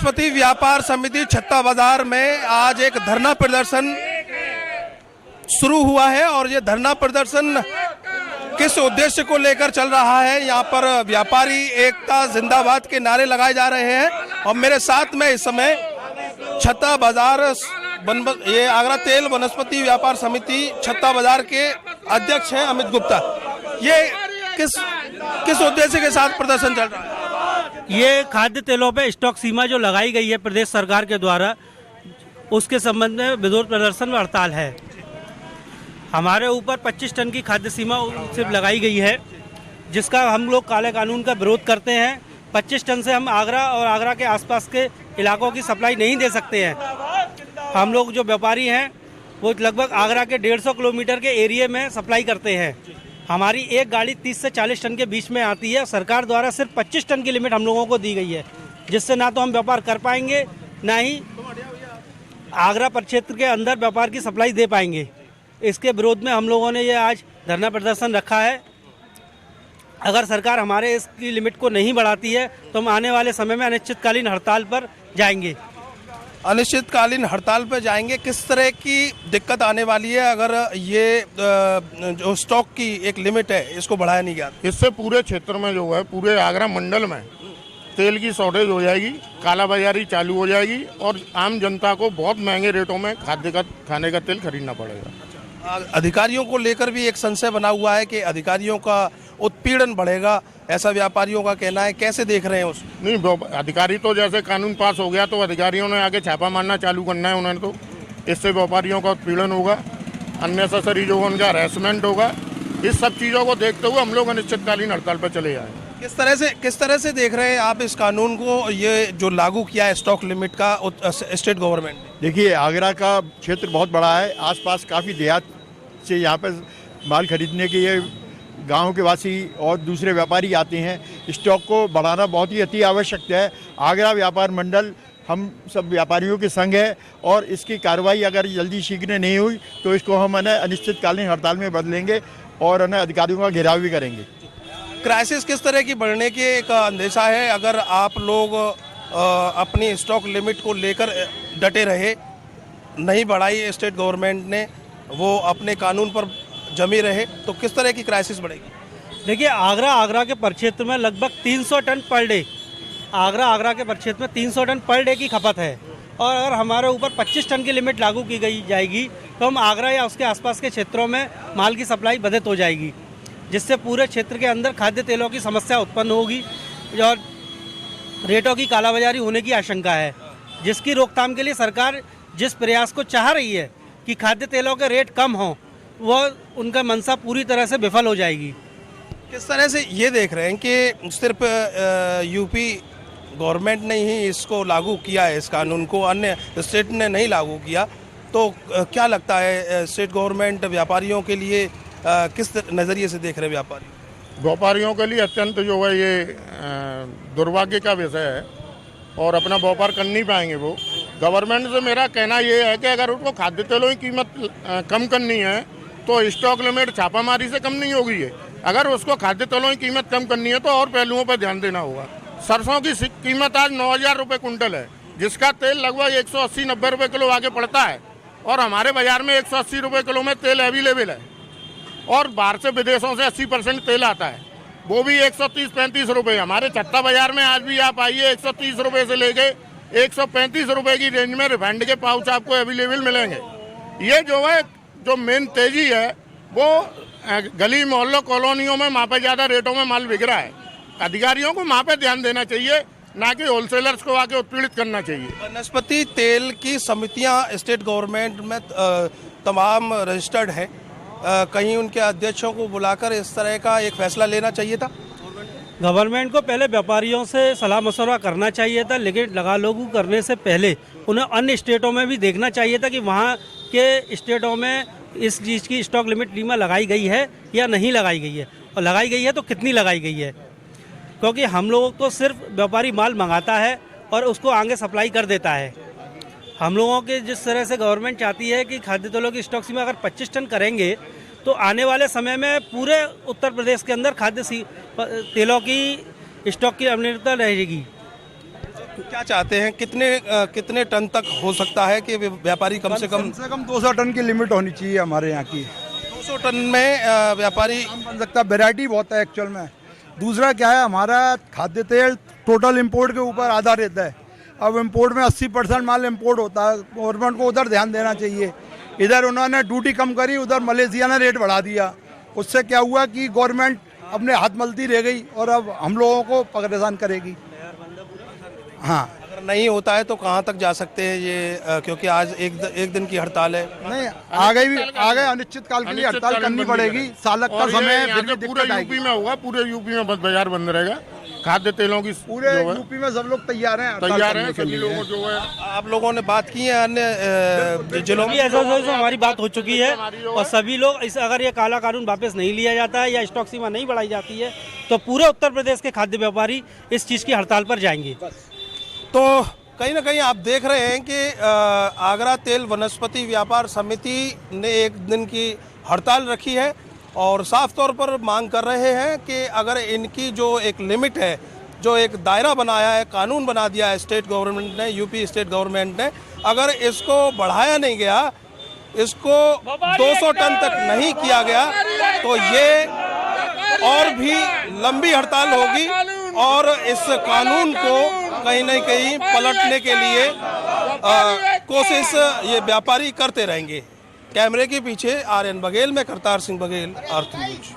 वनस्पति व्यापार समिति छत्ता बाजार में आज एक धरना प्रदर्शन शुरू हुआ है और ये धरना प्रदर्शन किस उद्देश्य को लेकर चल रहा है। यहाँ पर व्यापारी एकता जिंदाबाद के नारे लगाए जा रहे हैं और मेरे साथ में इस समय छत्ता बाजार ये आगरा तेल वनस्पति व्यापार समिति छत्ता बाजार के अध्यक्ष हैं अमित गुप्ता। ये किस उद्देश्य के साथ प्रदर्शन चल रहा है? ये खाद्य तेलों पे स्टॉक सीमा जो लगाई गई है प्रदेश सरकार के द्वारा, उसके संबंध में विरोध प्रदर्शन व हड़ताल है। हमारे ऊपर 25 टन की खाद्य सीमा सिर्फ लगाई गई है, जिसका हम लोग काले कानून का विरोध करते हैं। 25 टन से हम आगरा और आगरा के आसपास के इलाकों की सप्लाई नहीं दे सकते हैं। हम लोग जो व्यापारी हैं वो लगभग आगरा के 150 किलोमीटर के एरिया में सप्लाई करते हैं। हमारी एक गाड़ी 30 से 40 टन के बीच में आती है। सरकार द्वारा सिर्फ 25 टन की लिमिट हम लोगों को दी गई है, जिससे ना तो हम व्यापार कर पाएंगे, ना ही आगरा परिक्षेत्र के अंदर व्यापार की सप्लाई दे पाएंगे। इसके विरोध में हम लोगों ने ये आज धरना प्रदर्शन रखा है। अगर सरकार हमारे इसकी लिमिट को नहीं बढ़ाती है तो हम आने वाले समय में अनिश्चितकालीन हड़ताल पर जाएंगे। अनिश्चितकालीन हड़ताल पर जाएंगे। किस तरह की दिक्कत आने वाली है अगर ये जो स्टॉक की एक लिमिट है इसको बढ़ाया नहीं गया? इससे पूरे क्षेत्र में जो है, पूरे आगरा मंडल में तेल की शॉर्टेज हो जाएगी, कालाबाजारी चालू हो जाएगी और आम जनता को बहुत महंगे रेटों में खाने का तेल खरीदना पड़ेगा। अधिकारियों को लेकर भी एक संशय बना हुआ है कि अधिकारियों का उत्पीड़न बढ़ेगा, ऐसा व्यापारियों का कहना है। कैसे देख रहे हैं उसको? नहीं, अधिकारी तो जैसे कानून पास हो गया तो अधिकारियों ने आगे छापा मारना चालू करना है उन्होंने। तो इससे व्यापारियों का उत्पीड़न होगा, अननेसेसरी जो उनका हैरेसमेंट होगा। इस सब चीज़ों को देखते हुए हम लोग अनिश्चितकालीन हड़ताल पर चले जाएँ। किस तरह से देख रहे हैं आप इस कानून को, ये जो लागू किया है स्टॉक लिमिट का स्टेट गवर्नमेंट ने? देखिए, आगरा का क्षेत्र बहुत बड़ा है, आसपास काफ़ी देहात से यहाँ पर माल खरीदने के लिए गांव के वासी और दूसरे व्यापारी आते हैं। स्टॉक को बढ़ाना बहुत ही अति आवश्यक है। आगरा व्यापार मंडल हम सब व्यापारियों के संग है और इसकी कार्रवाई अगर जल्दी शीघ्र नहीं हुई तो इसको हम अनिश्चितकालीन हड़ताल में बदलेंगे और अधिकारियों का घेराव भी करेंगे। क्राइसिस किस तरह की बढ़ने की एक अंदेशा है अगर आप लोग अपनी स्टॉक लिमिट को लेकर डटे रहे, नहीं बढ़ाई स्टेट गवर्नमेंट ने, वो अपने कानून पर जमी रहे, तो किस तरह की क्राइसिस बढ़ेगी? देखिए, आगरा के परिक्षेत्र में लगभग 300 टन पर डे, आगरा के परिक्षेत्र में 300 टन पर डे की खपत है और अगर हमारे ऊपर 25 टन की लिमिट लागू की गई जाएगी तो हम आगरा या उसके आसपास के क्षेत्रों में माल की सप्लाई बाधित हो जाएगी, जिससे पूरे क्षेत्र के अंदर खाद्य तेलों की समस्या उत्पन्न होगी और रेटों की कालाबाजारी होने की आशंका है, जिसकी रोकथाम के लिए सरकार जिस प्रयास को चाह रही है कि खाद्य तेलों के रेट कम हों, वो उनका मंशा पूरी तरह से विफल हो जाएगी। किस तरह से ये देख रहे हैं कि सिर्फ यूपी गवर्नमेंट ने ही इसको लागू किया है, इस कानून को अन्य स्टेट ने नहीं लागू किया, तो क्या लगता है स्टेट गवर्नमेंट व्यापारियों के लिए किस नज़रिए से देख रहे हैं? व्यापारियों के लिए अत्यंत जो है ये दुर्भाग्य का विषय है और अपना व्यापार कर नहीं पाएंगे वो। गवर्नमेंट से मेरा कहना ये है कि अगर उनको खाद्य तेलों की कीमत कम करनी है तो स्टॉक लिमिट छापामारी से कम नहीं होगी है। अगर उसको खाद्य तेलों की कीमत कम करनी है तो और पहलुओं पर ध्यान देना होगा। सरसों की कीमत आज 9,000 रुपये कुंटल है, जिसका तेल लगभग 180-90 रुपये किलो आगे पड़ता है और हमारे बाजार में 180 रुपये किलो में तेल अवेलेबल है और बाहर से विदेशों से 80% तेल आता है, वो भी 130-35 रुपये। हमारे छत्ता बाजार में आज भी आप आइए 130 रुपये से लेके 135 रुपये की रेंज में रिफाइंड के पाउच आपको अवेलेबल मिलेंगे। ये जो है जो मेन तेजी है वो गली मोहल्लों कॉलोनियों में वहाँ पे ज़्यादा रेटों में माल बिक रहा है। अधिकारियों को वहाँ पे ध्यान देना चाहिए, ना कि होलसेलर्स को आके उत्पीड़ित करना चाहिए। वनस्पति तेल की समितियाँ स्टेट गवर्नमेंट में तमाम रजिस्टर्ड हैं, कहीं उनके अध्यक्षों को बुलाकर इस तरह का एक फैसला लेना चाहिए था। गवर्नमेंट को पहले व्यापारियों से सलाह मशवरा करना चाहिए था, लेकिन लागू करने से पहले उन्हें अन्य स्टेटों में भी देखना चाहिए था कि वहाँ के स्टेटों में इस चीज़ की स्टॉक लिमिट सीमा लगाई गई है या नहीं लगाई गई है, और लगाई गई है तो कितनी लगाई गई है। क्योंकि हम लोगों को सिर्फ व्यापारी माल मंगाता है और उसको आगे सप्लाई कर देता है। हम लोगों के जिस तरह से गवर्नमेंट चाहती है कि खाद्य तेलों की स्टॉक सीमा अगर 25 टन करेंगे तो आने वाले समय में पूरे उत्तर प्रदेश के अंदर खाद्य तेलों की स्टॉक की अनियमितता रहेगी। क्या चाहते हैं, कितने टन तक हो सकता है कि व्यापारी कम से कम 200 टन की लिमिट होनी चाहिए हमारे यहाँ की। 200 टन में व्यापारी बन सकता है, वेराइटी बहुत है एक्चुअल में। दूसरा क्या है, हमारा खाद्य तेल टोटल इंपोर्ट के ऊपर आधारित है। अब इंपोर्ट में 80% माल इंपोर्ट होता है, गवर्नमेंट को उधर ध्यान देना चाहिए। इधर उन्होंने ड्यूटी कम करी, उधर मलेशिया ने रेट बढ़ा दिया। उससे क्या हुआ कि गवर्नमेंट अपने हाथ मलती रह गई और अब हम लोगों को परेशान करेगी। हाँ, अगर नहीं होता है तो कहाँ तक जा सकते हैं ये, क्योंकि आज एक दिन की हड़ताल है। नहीं आगे अनिश्चित काल के लिए हड़ताल करनी पड़ेगी। सालक का समय फिर भी पूरे दिक्कत आएगी। यूपी में होगा, पूरे यूपी में बस बाजार बंद रहेगा। खाद्य तेलों की पूरे यूपी में सब लोग तैयार हैं हड़ताल तैयार करने हैं के सभी लिए। लोगों जो है। आप लोगों ने बात की है अन्य जिलों में? एसोसिएशन से हमारी बात हो चुकी है और सभी लोग अगर ये काला कानून वापस नहीं लिया जाता है या स्टॉक सीमा नहीं बढ़ाई जाती है तो पूरे उत्तर प्रदेश के खाद्य व्यापारी इस चीज़ की हड़ताल पर जाएंगे। तो कहीं ना कहीं आप देख रहे हैं कि आगरा तेल वनस्पति व्यापार समिति ने एक दिन की हड़ताल रखी है और साफ तौर पर मांग कर रहे हैं कि अगर इनकी जो एक लिमिट है, जो एक दायरा बनाया है, कानून बना दिया है स्टेट गवर्नमेंट ने, यूपी स्टेट गवर्नमेंट ने, अगर इसको बढ़ाया नहीं गया, इसको 200 टन तक नहीं किया गया तो ये और भी लंबी हड़ताल होगी और इस कानून को कहीं न कहीं पलटने के लिए कोशिश ये व्यापारी करते रहेंगे। कैमरे के पीछे आर्यन बघेल में करतार सिंह बघेल, अर्थ न्यूज।